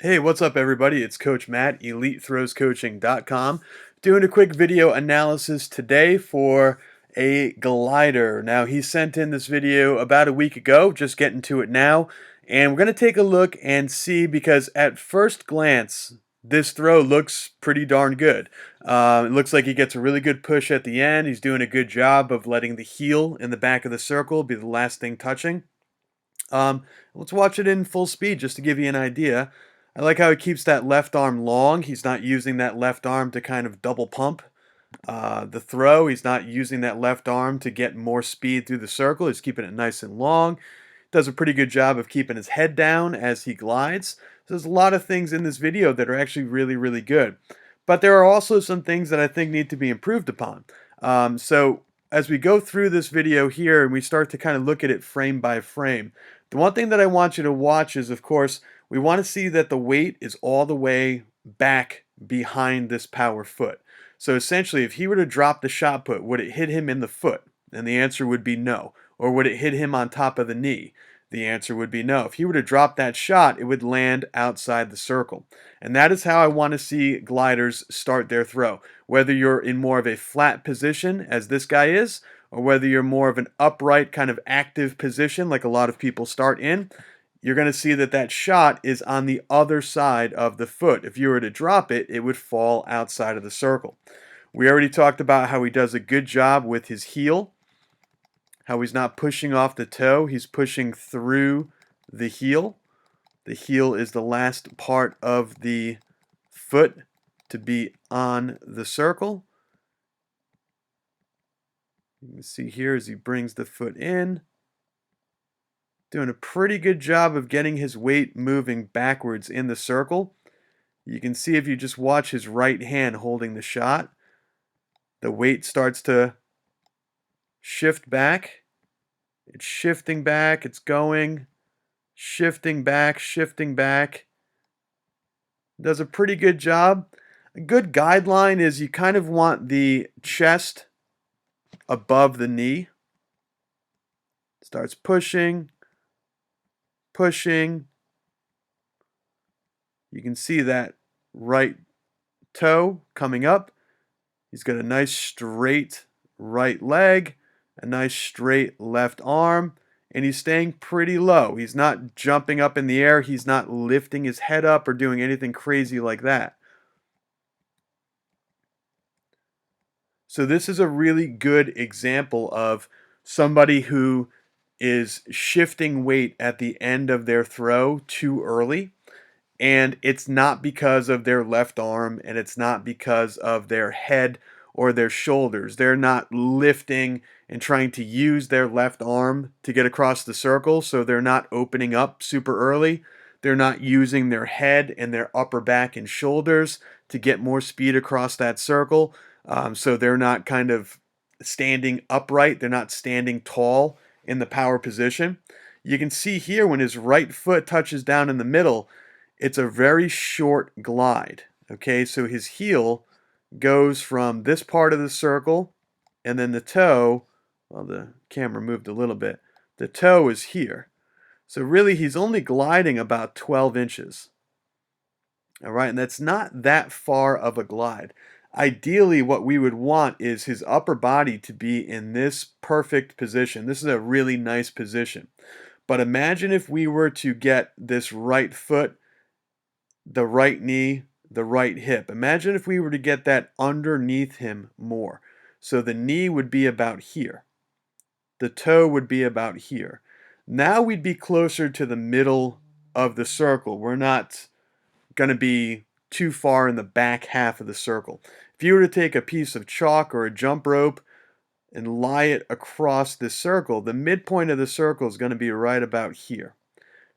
Hey, what's up, everybody? It's Coach Matt, EliteThrowsCoaching.com, doing a quick video analysis today for a glider. Now, he sent in this video about a week ago, just getting to it now, and we're going to take a look and see because at first glance, this throw looks pretty darn good. It looks like he gets a really good push at the end. He's doing a good job of letting the heel in the back of the circle be the last thing touching. Let's watch it in full speed just to give you an idea. I like how he keeps that left arm long. He's not using that left arm to kind of double pump the throw. He's not using that left arm to get more speed through the circle. He's keeping it nice and long. Does a pretty good job of keeping his head down as he glides. So there's a lot of things in this video that are actually really, really good. But there are also some things that I think need to be improved upon. So as we go through this video here and we start to kind of look at it frame by frame, the one thing that I want you to watch is, of course, we want to see that the weight is all the way back behind this power foot. So essentially, if he were to drop the shot put, would it hit him in the foot? And the answer would be no. Or would it hit him on top of the knee? The answer would be no. If he were to drop that shot, it would land outside the circle. And that is how I want to see gliders start their throw. Whether you're in more of a flat position, as this guy is, or whether you're more of an upright kind of active position like a lot of people start in, you're going to see that that shot is on the other side of the foot. If you were to drop it, it would fall outside of the circle. We already talked about how he does a good job with his heel, how he's not pushing off the toe, he's pushing through the heel. The heel is the last part of the foot to be on the circle. You can see here as he brings the foot in, doing a pretty good job of getting his weight moving backwards in the circle. You can see if you just watch his right hand holding the shot, the weight starts to shift back. It's shifting back, it's going, shifting back, shifting back. Does a pretty good job. A good guideline is you kind of want the chest above the knee. Starts pushing, pushing. You can see that right toe coming up. He's got a nice straight right leg, a nice straight left arm, and he's staying pretty low. He's not jumping up in the air. He's not lifting his head up or doing anything crazy like that. So this is a really good example of somebody who is shifting weight at the end of their throw too early. And it's not because of their left arm, and it's not because of their head or their shoulders. They're not lifting and trying to use their left arm to get across the circle, so they're not opening up super early. They're not using their head and their upper back and shoulders to get more speed across that circle. So they're not kind of standing upright. They're not standing tall in the power position. You can see here when his right foot touches down in the middle, it's a very short glide. Okay, so his heel goes from this part of the circle, and then the toe, well, the camera moved a little bit, the toe is here. So really, he's only gliding about 12 inches. All right, and that's not that far of a glide. Ideally, what we would want is his upper body to be in this perfect position. This is a really nice position. But imagine if we were to get this right foot, the right knee, the right hip. Imagine if we were to get that underneath him more. So the knee would be about here. The toe would be about here. Now we'd be closer to the middle of the circle. We're not going to be too far in the back half of the circle. If you were to take a piece of chalk or a jump rope and lie it across this circle, the midpoint of the circle is going to be right about here.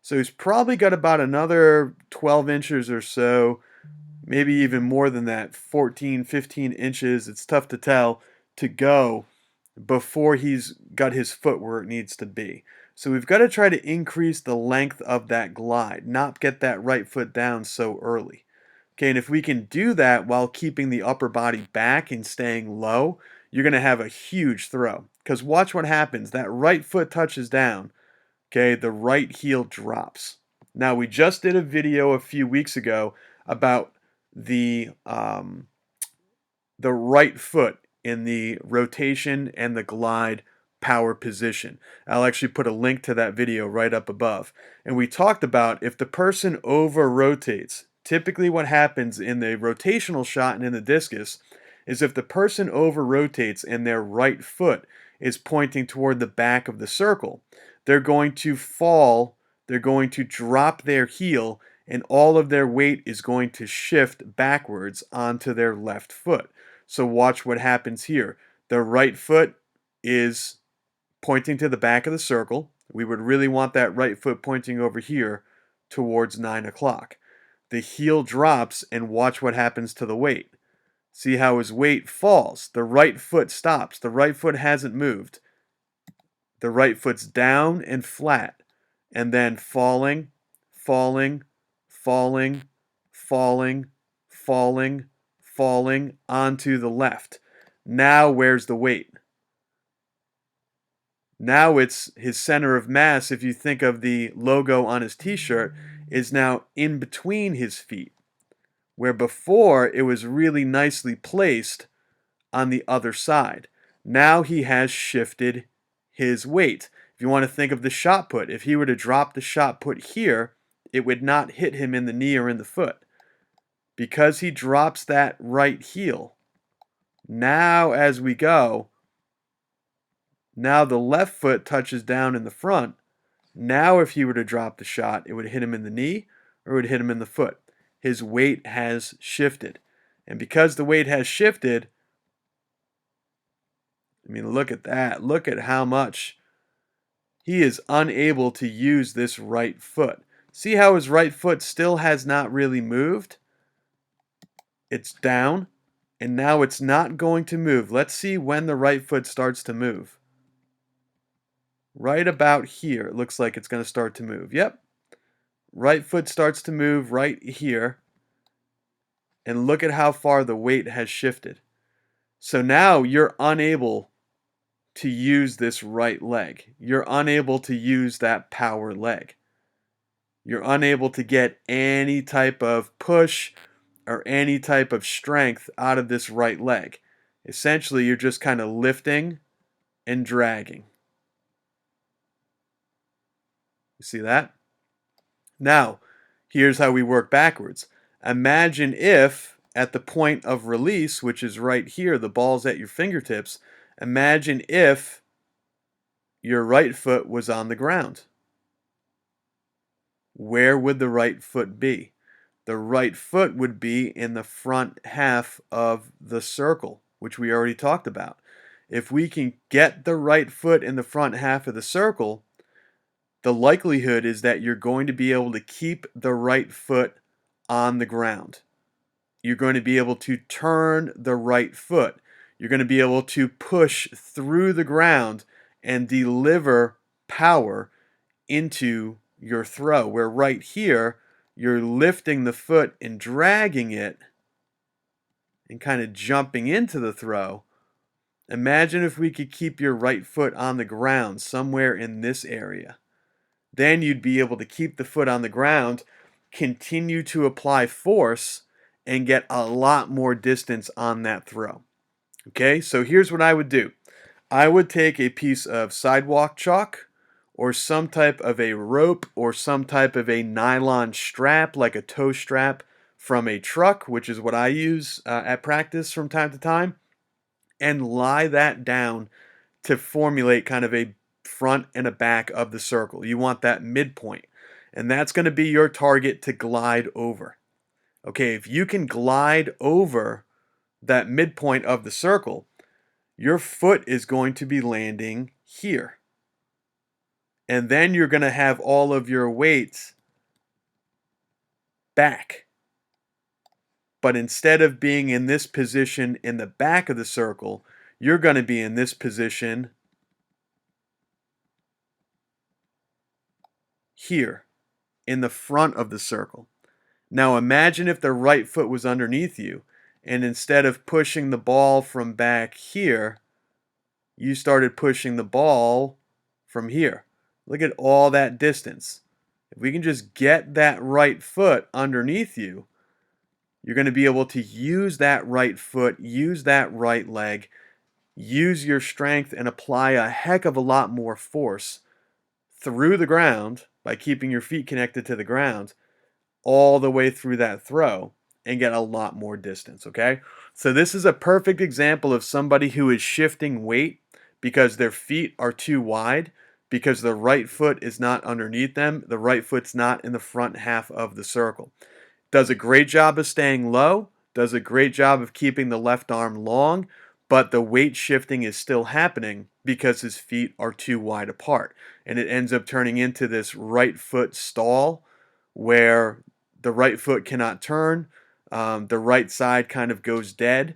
So he's probably got about another 12 inches or so, maybe even more than that, 14, 15 inches, it's tough to tell, to go before he's got his foot where it needs to be. So we've got to try to increase the length of that glide, not get that right foot down so early. Okay, and if we can do that while keeping the upper body back and staying low, you're going to have a huge throw. Because watch what happens. That right foot touches down. Okay, the right heel drops. Now, we just did a video a few weeks ago about the right foot in the rotation and the glide power position. I'll actually put a link to that video right up above. And we talked about if the person over rotates, typically what happens in the rotational shot and in the discus is if the person over rotates and their right foot is pointing toward the back of the circle, they're going to fall, they're going to drop their heel, and all of their weight is going to shift backwards onto their left foot. So watch what happens here. The right foot is pointing to the back of the circle. We would really want that right foot pointing over here towards 9 o'clock. The heel drops and watch what happens to the weight. See how his weight falls. The right foot stops. The right foot hasn't moved. The right foot's down and flat, and then falling, falling, falling, falling, falling, falling onto the left. Now where's the weight? Now it's his center of mass, if you think of the logo on his t-shirt, is now in between his feet, where before it was really nicely placed on the other side. Now he has shifted his weight. If you want to think of the shot put, if he were to drop the shot put here, it would not hit him in the knee or in the foot. Because he drops that right heel, now as we go, now the left foot touches down in the front. Now if he were to drop the shot, it would hit him in the knee or it would hit him in the foot. His weight has shifted. And because the weight has shifted, I mean, look at that. Look at how much he is unable to use this right foot. See how his right foot still has not really moved? It's down, and now it's not going to move. Let's see when the right foot starts to move. Right about here, it looks like it's going to start to move. Yep. Right foot starts to move right here. And look at how far the weight has shifted. So now you're unable to use this right leg. You're unable to use that power leg. You're unable to get any type of push or any type of strength out of this right leg. Essentially, you're just kind of lifting and dragging. You see that? Now, here's how we work backwards. Imagine if at the point of release, which is right here, the ball's at your fingertips, imagine if your right foot was on the ground. Where would the right foot be? The right foot would be in the front half of the circle, which we already talked about. If we can get the right foot in the front half of the circle, the likelihood is that you're going to be able to keep the right foot on the ground. You're going to be able to turn the right foot. You're going to be able to push through the ground and deliver power into your throw. Where right here, you're lifting the foot and dragging it and kind of jumping into the throw. Imagine if we could keep your right foot on the ground somewhere in this area. Then you'd be able to keep the foot on the ground, continue to apply force, and get a lot more distance on that throw. Okay, so here's what I would do. I would take a piece of sidewalk chalk or some type of a rope or some type of a nylon strap like a tow strap from a truck, which is what I use at practice from time to time, and lie that down to formulate kind of a front and a back of the circle. You want that midpoint, and that's going to be your target to glide over. Okay, if you can glide over that midpoint of the circle, your foot is going to be landing here. And then you're going to have all of your weight back. But instead of being in this position in the back of the circle, you're going to be in this position here in the front of the circle. Now imagine if the right foot was underneath you, and instead of pushing the ball from back here, you started pushing the ball from here. Look at all that distance. If we can just get that right foot underneath you, you're going to be able to use that right foot, use that right leg, use your strength, and apply a heck of a lot more force through the ground by keeping your feet connected to the ground all the way through that throw and get a lot more distance, okay? So this is a perfect example of somebody who is shifting weight because their feet are too wide, because the right foot is not underneath them, the right foot's not in the front half of the circle. Does a great job of staying low, does a great job of keeping the left arm long, but the weight shifting is still happening because his feet are too wide apart. And it ends up turning into this right foot stall where the right foot cannot turn, the right side kind of goes dead.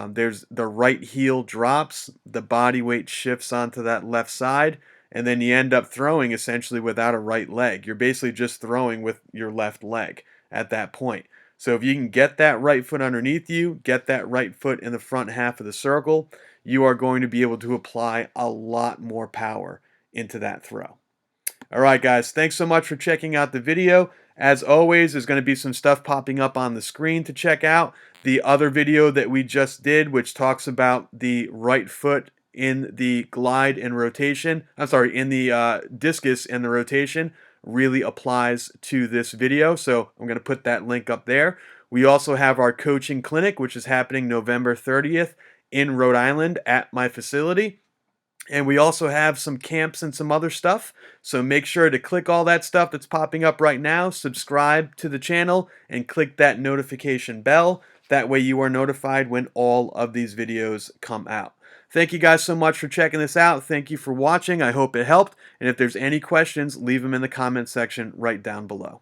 There's the right heel drops, the body weight shifts onto that left side, and then you end up throwing essentially without a right leg. You're basically just throwing with your left leg at that point. So if you can get that right foot underneath you, get that right foot in the front half of the circle, you are going to be able to apply a lot more power into that throw. All right, guys, thanks so much for checking out the video. As always, there's going to be some stuff popping up on the screen to check out. The other video that we just did, which talks about the right foot in the glide and rotation, in the discus and the rotation, really applies to this video. So I'm going to put that link up there. We also have our coaching clinic, which is happening November 30th in Rhode Island at my facility. And we also have some camps and some other stuff. So make sure to click all that stuff that's popping up right now, subscribe to the channel, and click that notification bell. That way you are notified when all of these videos come out. Thank you guys so much for checking this out. Thank you for watching. I hope it helped. And if there's any questions, leave them in the comment section right down below.